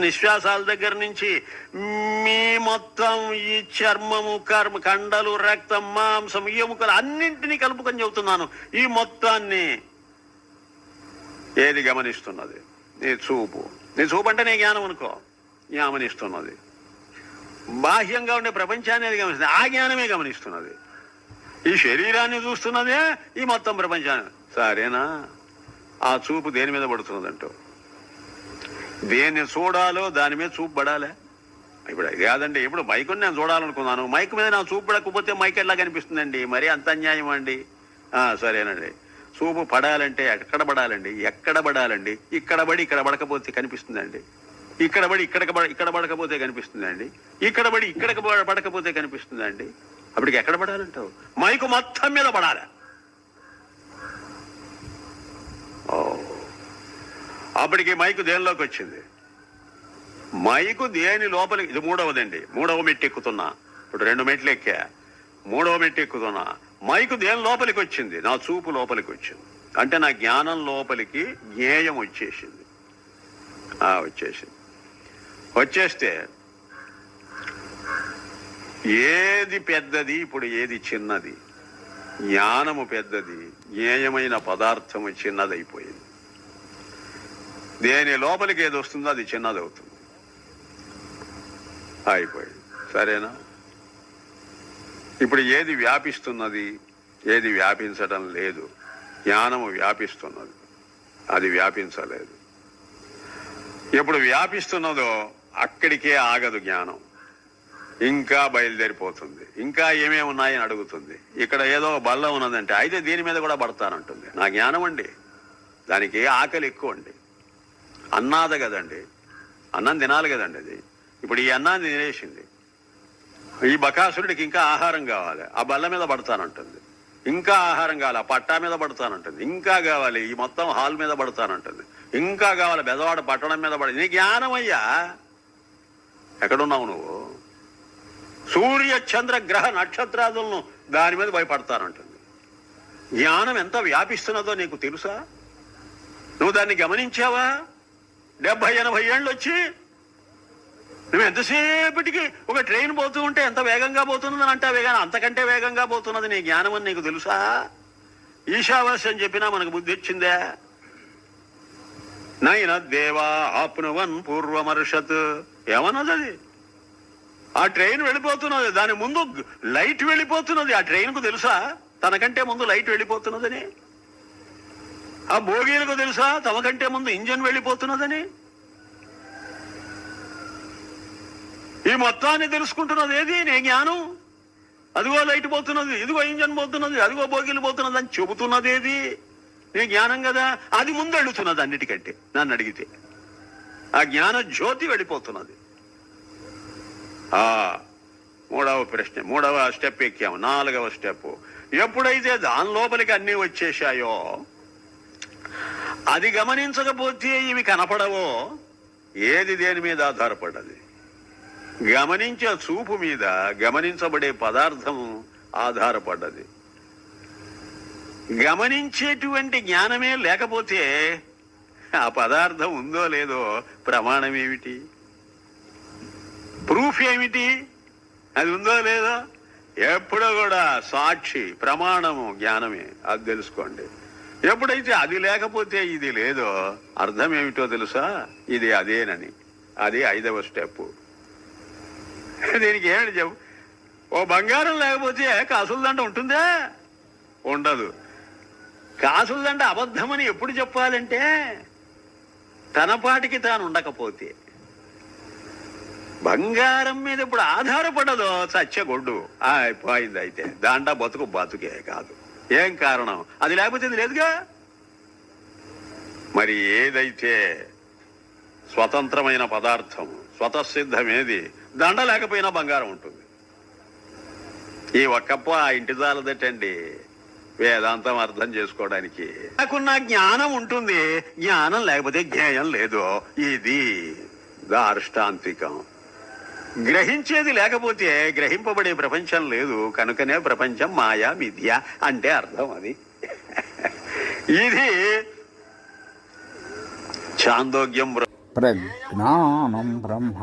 నిశ్వాసాల దగ్గర నుంచి మీ మొత్తం ఈ చర్మము కండలు రక్తం మాంసం ఎముకలు అన్నింటినీ కలుపుకొని చెబుతున్నాను. ఈ మొత్తాన్ని ఏది గమనిస్తున్నది? నీ చూపు. నీ చూపు అంటే నీ జ్ఞానం అనుకో. గమనిస్తున్నది బాహ్యంగా ఉండే ప్రపంచాన్ని అది గమనిస్తుంది. ఆ జ్ఞానమే గమనిస్తున్నది. ఈ శరీరాన్ని చూస్తున్నదే ఈ మొత్తం ప్రపంచాన్ని. సరేనా? ఆ చూపు దేని మీద పడుతున్నదంటూ దేన్ని చూడాలో దాని మీద చూపు పడాలే. ఇప్పుడు కాదండి, ఇప్పుడు మైకుని నేను చూడాలనుకున్నాను, మైక్ మీద నా చూపు పడకపోతే మైక్ ఎట్లా కనిపిస్తుందండి? మరీ అంత అన్యాయం అండి. సరేనండి, చూపు పడాలంటే ఎక్కడ పడాలండి? ఎక్కడ పడాలండి? ఇక్కడ పడి ఇక్కడ పడకపోతే కనిపిస్తుందండి. ఇక్కడ పడి ఇక్కడ పడకపోతే కనిపిస్తుందండి. ఇక్కడ పడి ఇక్కడికి పడకపోతే కనిపిస్తుందండి. అప్పటికి ఎక్కడ పడాలంటావు? మైకు మొత్తం మీద పడాలి. అప్పటికి మైకు దేనిలోకి వచ్చింది? మైకు దేని లోపలికి? ఇది మూడవదండి, మూడవ మెట్టు ఎక్కుతున్నా. ఇప్పుడు 2 మెట్లు ఎక్కా, మూడవ మెట్టు ఎక్కుతున్నా. మైకు దేని లోపలికి వచ్చింది? నా చూపు లోపలికి వచ్చింది. అంటే నా జ్ఞానం లోపలికి జ్ఞేయం వచ్చేసింది. వచ్చేస్తే ఏది పెద్దది, ఇప్పుడు ఏది చిన్నది? జ్ఞానము పెద్దది, జ్ఞేయమైన పదార్థము చిన్నదైపోయింది. దేని లోపలికి ఏది వస్తుందో అది చిన్నదవుతుంది. అయిపోయింది. సరేనా? ఇప్పుడు ఏది వ్యాపిస్తున్నది, ఏది వ్యాపించడం లేదు? జ్ఞానము వ్యాపిస్తున్నది, అది వ్యాపించలేదు. ఎప్పుడు వ్యాపిస్తున్నదో అక్కడికే ఆగదు జ్ఞానం, ఇంకా బయలుదేరిపోతుంది. ఇంకా ఏమేమి ఉన్నాయని అడుగుతుంది. ఇక్కడ ఏదో బల్ల ఉన్నదంటే అయితే దీని మీద కూడా పడతానంటుంది. నా జ్ఞానం అండి, దానికి ఆకలి ఎక్కువ అండి. అన్నాద కదండి, అన్నం తినాలి కదండి. అది ఇప్పుడు ఈ అన్నాన్ని తినేసింది. ఈ బకాసురుడికి ఇంకా ఆహారం కావాలి, ఆ బల్ల మీద పడతానంటుంది. ఇంకా ఆహారం కావాలి, ఆ పట్టా మీద పడతానంటుంది. ఇంకా కావాలి, ఈ మొత్తం హాల్ మీద పడతానంటుంది. ఇంకా కావాలి, బెదవాడ పట్టణం మీద పడ. నీ జ్ఞానం అయ్యా, ఎక్కడున్నావు నువ్వు? సూర్య చంద్ర గ్రహ నక్షత్రాదులను దాని మీద భయపడతానంటుంది. జ్ఞానం ఎంత వ్యాపిస్తున్నదో నీకు తెలుసా? నువ్వు దాన్ని గమనించావా? 70-80 ఏళ్ళు వచ్చి నువ్వు ఎంతసేపటికి ఒక ట్రైన్ పోతూ ఉంటే ఎంత వేగంగా పోతున్నదని అంటే వేగానే అంతకంటే వేగంగా పోతున్నది నీ జ్ఞానం అని నీకు తెలుసా? ఈశావాస్యం చెప్పినా మనకు బుద్ధి వచ్చిందే. నైన దేవా ఆప్నువన్ పూర్వమర్షత్ ఏమన్నది అది? ఆ ట్రైన్ వెళ్ళిపోతున్నది, దాని ముందు లైట్ వెళ్ళిపోతున్నది. ఆ ట్రైన్కు తెలుసా తనకంటే ముందు లైట్ వెళ్ళిపోతున్నదని? ఆ బోగీలకు తెలుసా తమ కంటే ముందు ఇంజన్ వెళ్ళిపోతున్నదని? ఈ మొత్తాన్ని తెలుసుకుంటున్నది ఏది? నీ జ్ఞానం. అదిగో లైట్ పోతున్నది, ఇదిగో ఇంజన్ పోతున్నది, అదిగో బోగీలు పోతున్నది అని చెబుతున్నది ఏది? నీ జ్ఞానం కదా. అది ముందు వెళుతున్నది అన్నిటికంటే. నన్ను అడిగితే ఆ జ్ఞాన జ్యోతి వెళ్ళిపోతున్నది. మూడవ ప్రశ్న, మూడవ స్టెప్ ఎక్కాము. 4వ స్టెప్. ఎప్పుడైతే దాని లోపలికి అన్నీ వచ్చేసాయో, అది గమనించకపోతే ఇవి కనపడవో, ఏది దేని మీద ఆధారపడ్డది? గమనించే చూపు మీద గమనించబడే పదార్థం ఆధారపడ్డది. గమనించేటువంటి జ్ఞానమే లేకపోతే ఆ పదార్థం ఉందో లేదో ప్రమాణం ఏమిటి? ప్రూఫ్ ఏమిటి? అది ఉందో లేదో? ఎప్పుడో కూడా సాక్షి ప్రమాణము జ్ఞానమే. అది తెలుసుకోండి. ఎప్పుడైతే అది లేకపోతే ఇది లేదో అర్థం ఏమిటో తెలుసా? ఇది అదేనని. అది 5వ స్టెప్. దీనికి ఏమిటి చెప్పు? ఓ బంగారం లేకపోతే కాసుల దండ ఉంటుందా? ఉండదు. కాసుల దండ అబద్ధమని ఎప్పుడు చెప్పాలంటే తనపాటికి తాను ఉండకపోతే. బంగారం మీద ఇప్పుడు ఆధారపడదో చచ్చగొడ్డు అయిపోయింది. అయితే దాండా బతుకే కాదు. ఏం కారణం? అది లేకపోతే ఇది లేదుగా. మరి ఏదైతే స్వతంత్రమైన పదార్థం, స్వతసిద్ధమేది, దండ లేకపోయినా బంగారం ఉంటుంది. ఈ ఒక్కప్ప ఆ ఇంటి జాలదటండి వేదాంతం అర్థం చేసుకోవడానికి. నాకున్న జ్ఞానం ఉంటుంది, జ్ఞానం లేకపోతే జ్ఞేయం లేదు. ఇది దార్ష్టాంతికం. గ్రహించేది లేకపోతే గ్రహింపబడే ప్రపంచం లేదు. కనుకనే ప్రపంచం మాయా మిథ్య అంటే అర్థం అది. ఇది చాందోగ్యం ప్రజ్ఞానం బ్రహ్మ.